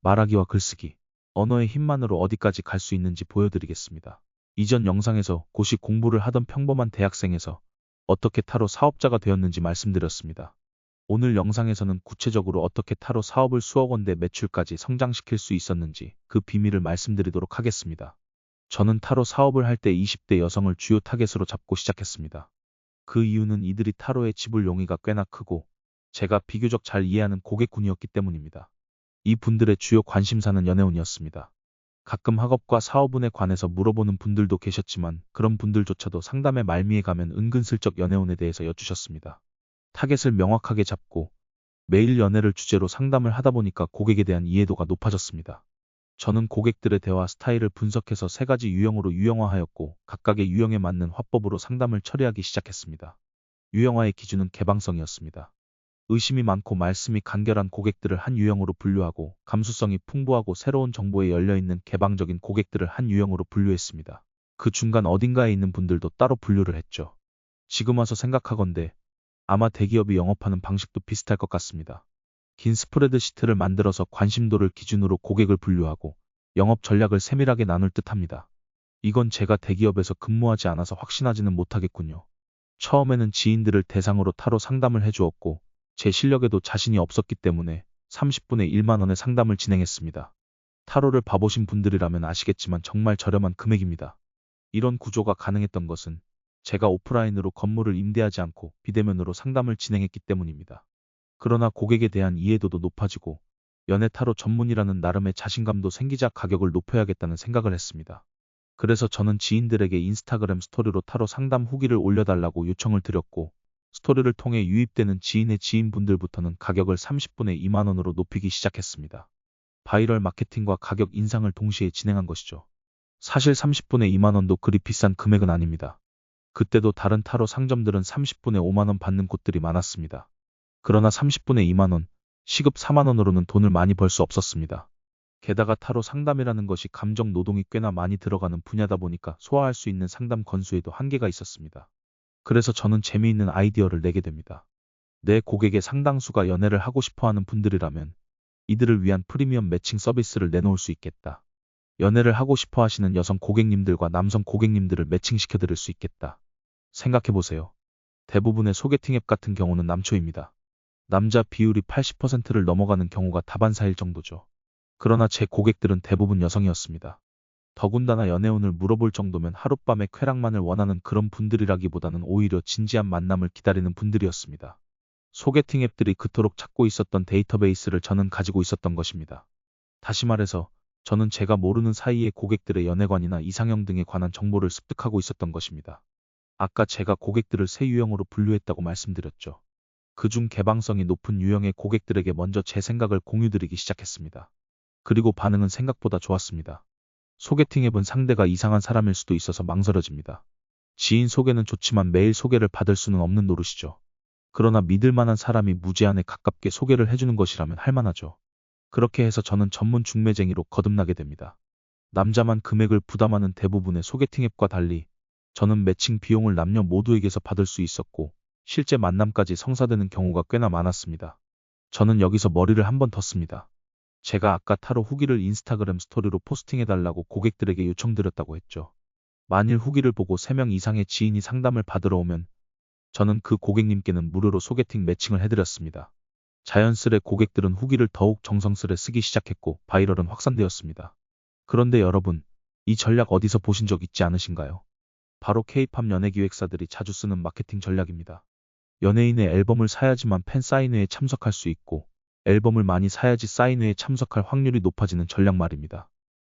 말하기와 글쓰기, 언어의 힘만으로 어디까지 갈 수 있는지 보여드리겠습니다. 이전 영상에서 고시 공부를 하던 평범한 대학생에서 어떻게 타로 사업자가 되었는지 말씀드렸습니다. 오늘 영상에서는 구체적으로 어떻게 타로 사업을 수억 원대 매출까지 성장시킬 수 있었는지 그 비밀을 말씀드리도록 하겠습니다. 저는 타로 사업을 할 때 20대 여성을 주요 타겟으로 잡고 시작했습니다. 그 이유는 이들이 타로의 지불 용의가 꽤나 크고 제가 비교적 잘 이해하는 고객군이었기 때문입니다. 이 분들의 주요 관심사는 연애운이었습니다. 가끔 학업과 사업운에 관해서 물어보는 분들도 계셨지만 그런 분들조차도 상담의 말미에 가면 은근슬쩍 연애운에 대해서 여쭈셨습니다. 타겟을 명확하게 잡고 매일 연애를 주제로 상담을 하다 보니까 고객에 대한 이해도가 높아졌습니다. 저는 고객들의 대화 스타일을 분석해서 3가지 유형으로 유형화하였고 각각의 유형에 맞는 화법으로 상담을 처리하기 시작했습니다. 유형화의 기준은 개방성이었습니다. 의심이 많고 말씀이 간결한 고객들을 한 유형으로 분류하고 감수성이 풍부하고 새로운 정보에 열려있는 개방적인 고객들을 한 유형으로 분류했습니다. 그 중간 어딘가에 있는 분들도 따로 분류를 했죠. 지금 와서 생각하건대 아마 대기업이 영업하는 방식도 비슷할 것 같습니다. 긴 스프레드시트를 만들어서 관심도를 기준으로 고객을 분류하고 영업 전략을 세밀하게 나눌 듯합니다. 이건 제가 대기업에서 근무하지 않아서 확신하지는 못하겠군요. 처음에는 지인들을 대상으로 타로 상담을 해주었고 제 실력에도 자신이 없었기 때문에 30분에 1만 원의 상담을 진행했습니다. 타로를 봐보신 분들이라면 아시겠지만 정말 저렴한 금액입니다. 이런 구조가 가능했던 것은 제가 오프라인으로 건물을 임대하지 않고 비대면으로 상담을 진행했기 때문입니다. 그러나 고객에 대한 이해도도 높아지고 연애 타로 전문이라는 나름의 자신감도 생기자 가격을 높여야겠다는 생각을 했습니다. 그래서 저는 지인들에게 인스타그램 스토리로 타로 상담 후기를 올려달라고 요청을 드렸고 스토리를 통해 유입되는 지인의 지인분들부터는 가격을 30분에 2만 원으로 높이기 시작했습니다. 바이럴 마케팅과 가격 인상을 동시에 진행한 것이죠. 사실 30분에 2만 원도 그리 비싼 금액은 아닙니다. 그때도 다른 타로 상점들은 30분에 5만 원 받는 곳들이 많았습니다. 그러나 30분에 2만 원, 시급 4만 원으로는 돈을 많이 벌 수 없었습니다. 게다가 타로 상담이라는 것이 감정 노동이 꽤나 많이 들어가는 분야다 보니까 소화할 수 있는 상담 건수에도 한계가 있었습니다. 그래서 저는 재미있는 아이디어를 내게 됩니다. 내 고객의 상당수가 연애를 하고 싶어하는 분들이라면 이들을 위한 프리미엄 매칭 서비스를 내놓을 수 있겠다. 연애를 하고 싶어 하시는 여성 고객님들과 남성 고객님들을 매칭시켜드릴 수 있겠다. 생각해보세요. 대부분의 소개팅 앱 같은 경우는 남초입니다. 남자 비율이 80%를 넘어가는 경우가 다반사일 정도죠. 그러나 제 고객들은 대부분 여성이었습니다. 더군다나 연애운을 물어볼 정도면 하룻밤의 쾌락만을 원하는 그런 분들이라기보다는 오히려 진지한 만남을 기다리는 분들이었습니다. 소개팅 앱들이 그토록 찾고 있었던 데이터베이스를 저는 가지고 있었던 것입니다. 다시 말해서 저는 제가 모르는 사이에 고객들의 연애관이나 이상형 등에 관한 정보를 습득하고 있었던 것입니다. 아까 제가 고객들을 3유형으로 분류했다고 말씀드렸죠. 그중 개방성이 높은 유형의 고객들에게 먼저 제 생각을 공유드리기 시작했습니다. 그리고 반응은 생각보다 좋았습니다. 소개팅 앱은 상대가 이상한 사람일 수도 있어서 망설여집니다. 지인 소개는 좋지만 매일 소개를 받을 수는 없는 노릇이죠. 그러나 믿을 만한 사람이 무제한에 가깝게 소개를 해주는 것이라면 할만하죠. 그렇게 해서 저는 전문 중매쟁이로 거듭나게 됩니다. 남자만 금액을 부담하는 대부분의 소개팅 앱과 달리 저는 매칭 비용을 남녀 모두에게서 받을 수 있었고 실제 만남까지 성사되는 경우가 꽤나 많았습니다. 저는 여기서 머리를 한번 뒀습니다. 제가 아까 타로 후기를 인스타그램 스토리로 포스팅해달라고 고객들에게 요청드렸다고 했죠. 만일 후기를 보고 3명 이상의 지인이 상담을 받으러 오면 저는 그 고객님께는 무료로 소개팅 매칭을 해드렸습니다. 자연스레 고객들은 후기를 더욱 정성스레 쓰기 시작했고 바이럴은 확산되었습니다. 그런데 여러분, 이 전략 어디서 보신 적 있지 않으신가요? 바로 K-팝 연예기획사들이 자주 쓰는 마케팅 전략입니다. 연예인의 앨범을 사야지만 팬 사인회에 참석할 수 있고 앨범을 많이 사야지 사인회에 참석할 확률이 높아지는 전략 말입니다.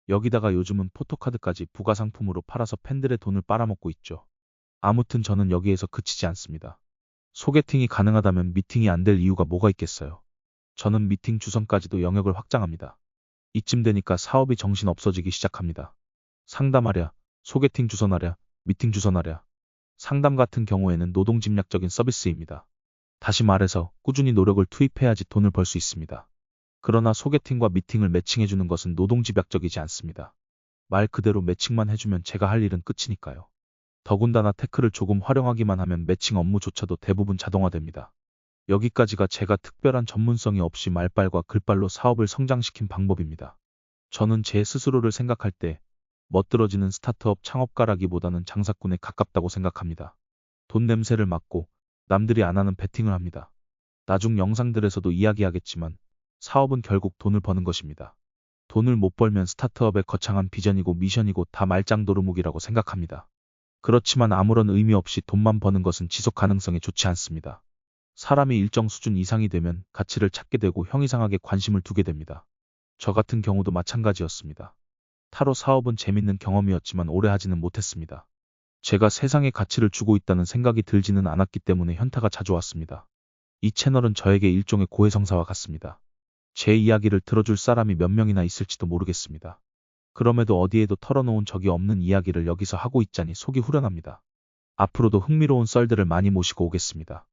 여기다가 요즘은 포토카드까지 부가상품으로 팔아서 팬들의 돈을 빨아먹고 있죠. 아무튼 저는 여기에서 그치지 않습니다. 소개팅이 가능하다면 미팅이 안 될 이유가 뭐가 있겠어요. 저는 미팅 주선까지도 영역을 확장합니다. 이쯤 되니까 사업이 정신 없어지기 시작합니다. 상담하랴, 소개팅 주선하랴, 미팅 주선하랴. 상담 같은 경우에는 노동집약적인 서비스입니다. 다시 말해서 꾸준히 노력을 투입해야지 돈을 벌 수 있습니다. 그러나 소개팅과 미팅을 매칭해주는 것은 노동집약적이지 않습니다. 말 그대로 매칭만 해주면 제가 할 일은 끝이니까요. 더군다나 테크를 조금 활용하기만 하면 매칭 업무조차도 대부분 자동화됩니다. 여기까지가 제가 특별한 전문성이 없이 말발과 글발로 사업을 성장시킨 방법입니다. 저는 제 스스로를 생각할 때 멋들어지는 스타트업 창업가라기보다는 장사꾼에 가깝다고 생각합니다. 돈 냄새를 맡고 남들이 안 하는 베팅을 합니다. 나중 영상들에서도 이야기하겠지만 사업은 결국 돈을 버는 것입니다. 돈을 못 벌면 스타트업의 거창한 비전이고 미션이고 다 말짱도루묵이라고 생각합니다. 그렇지만 아무런 의미 없이 돈만 버는 것은 지속 가능성에 좋지 않습니다. 사람이 일정 수준 이상이 되면 가치를 찾게 되고 형이상하게 관심을 두게 됩니다. 저 같은 경우도 마찬가지였습니다. 타로 사업은 재밌는 경험이었지만 오래 하지는 못했습니다. 제가 세상에 가치를 주고 있다는 생각이 들지는 않았기 때문에 현타가 자주 왔습니다. 이 채널은 저에게 일종의 고해성사와 같습니다. 제 이야기를 들어줄 사람이 몇 명이나 있을지도 모르겠습니다. 그럼에도 어디에도 털어놓은 적이 없는 이야기를 여기서 하고 있자니 속이 후련합니다. 앞으로도 흥미로운 썰들을 많이 모시고 오겠습니다.